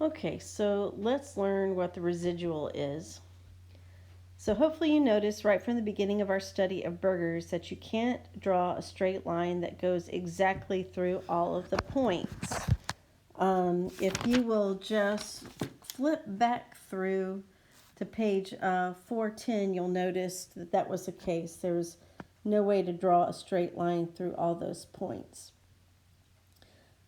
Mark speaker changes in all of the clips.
Speaker 1: Okay, so let's learn what the residual is. So hopefully you noticed right from the beginning of our study of burgers that you can't draw a straight line that goes exactly through all of the points. If you will just flip back through to page 410, you'll notice that that was the case. There was no way to draw a straight line through all those points.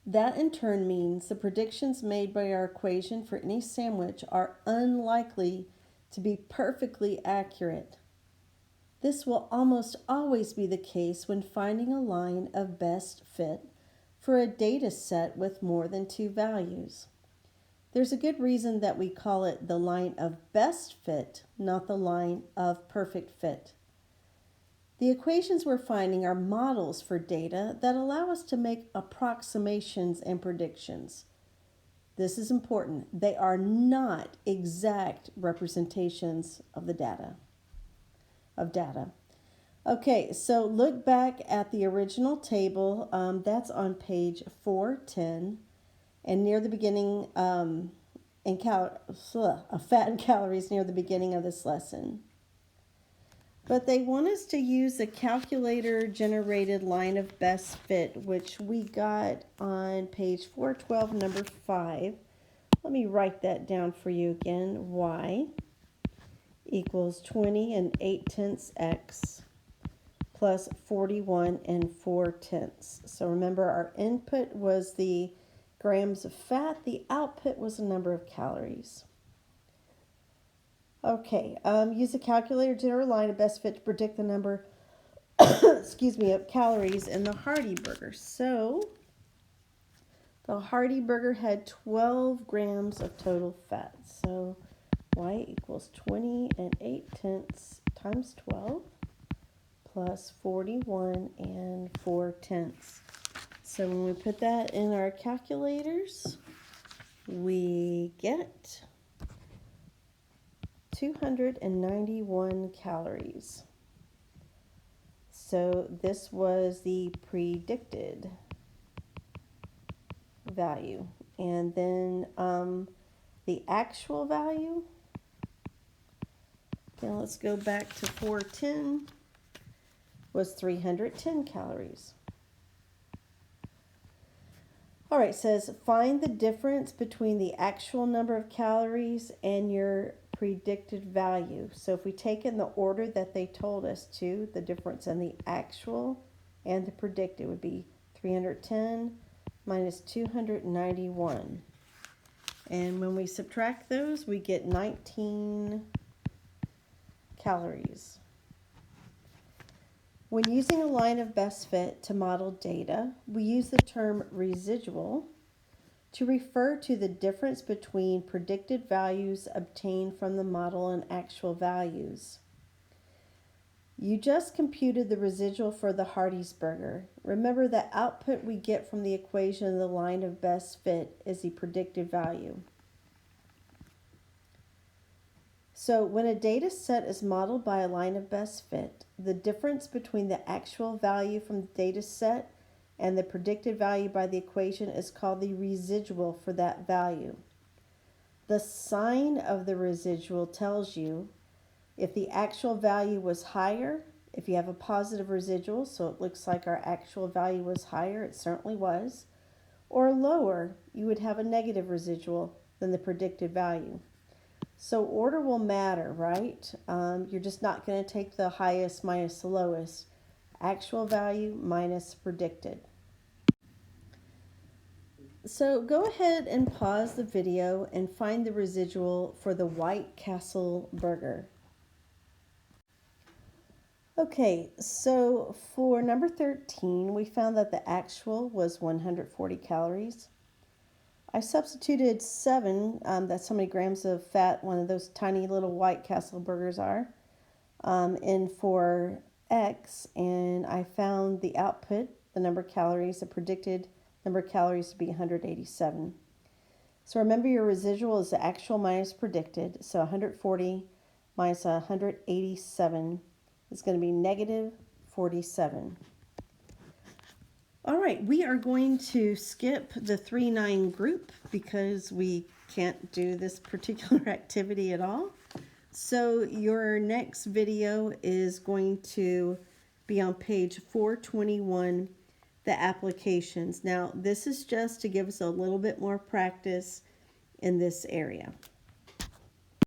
Speaker 1: That in turn means the predictions made by our equation for any sandwich are unlikely to be perfectly accurate. This will almost always be the case when finding a line of best fit for a data set with more than two values. There's a good reason that we call it the line of best fit, not the line of perfect fit. The equations we're finding are models for data that allow us to make approximations and predictions. This is important. They are not exact representations of the data. Okay, so look back at the original table. That's on page 410, and near the beginning, fat and calories near the beginning of this lesson. But they want us to use a calculator generated line of best fit, which we got on page 412, number 5. Let me write that down for you again. Y equals 20 and 8/10 x plus 41 and 4/10. So remember, our input was the grams of fat. The output was the number of calories. Okay, use a calculator to generate a line of best fit to predict the number of calories in the Hearty burger. So the Hearty burger had 12 grams of total fat. So y equals 20 and 8/10 times 12 plus 41 and 4/10. So when we put that in our calculators, we get 291 calories. So this was the predicted value. And then the actual value, now let's go back to 410, was 310 calories. All right, it says find the difference between the actual number of calories and your predicted value. So if we take in the order that they told us to, the difference in the actual and the predicted would be 310 minus 291. And when we subtract those, we get 19 calories. When using a line of best fit to model data, we use the term residual to refer to the difference between predicted values obtained from the model and actual values. You just computed the residual for the Hardee's burger. Remember that output we get from the equation of the line of best fit is the predicted value. So when a data set is modeled by a line of best fit, the difference between the actual value from the data set and the predicted value by the equation is called the residual for that value. The sign of the residual tells you if the actual value was higher, if you have a positive residual, so it looks like our actual value was higher, it certainly was, or lower, you would have a negative residual than the predicted value. So order will matter, right? You're just not going to take the highest minus the lowest. Actual value minus predicted. So go ahead and pause the video and find the residual for the White Castle burger. Okay, so for number 13, we found that the actual was 140 calories. I substituted 7, that's how many grams of fat one of those tiny little White Castle burgers are, in for X, and I found the output, the number of calories, the predicted number of calories to be 187. So remember your residual is the actual minus predicted, so 140 minus 187 is going to be negative 47. All right, we are going to skip the 3-9 group because we can't do this particular activity at all. So your next video is going to be on page 421, the applications. Now, this is just to give us a little bit more practice in this area.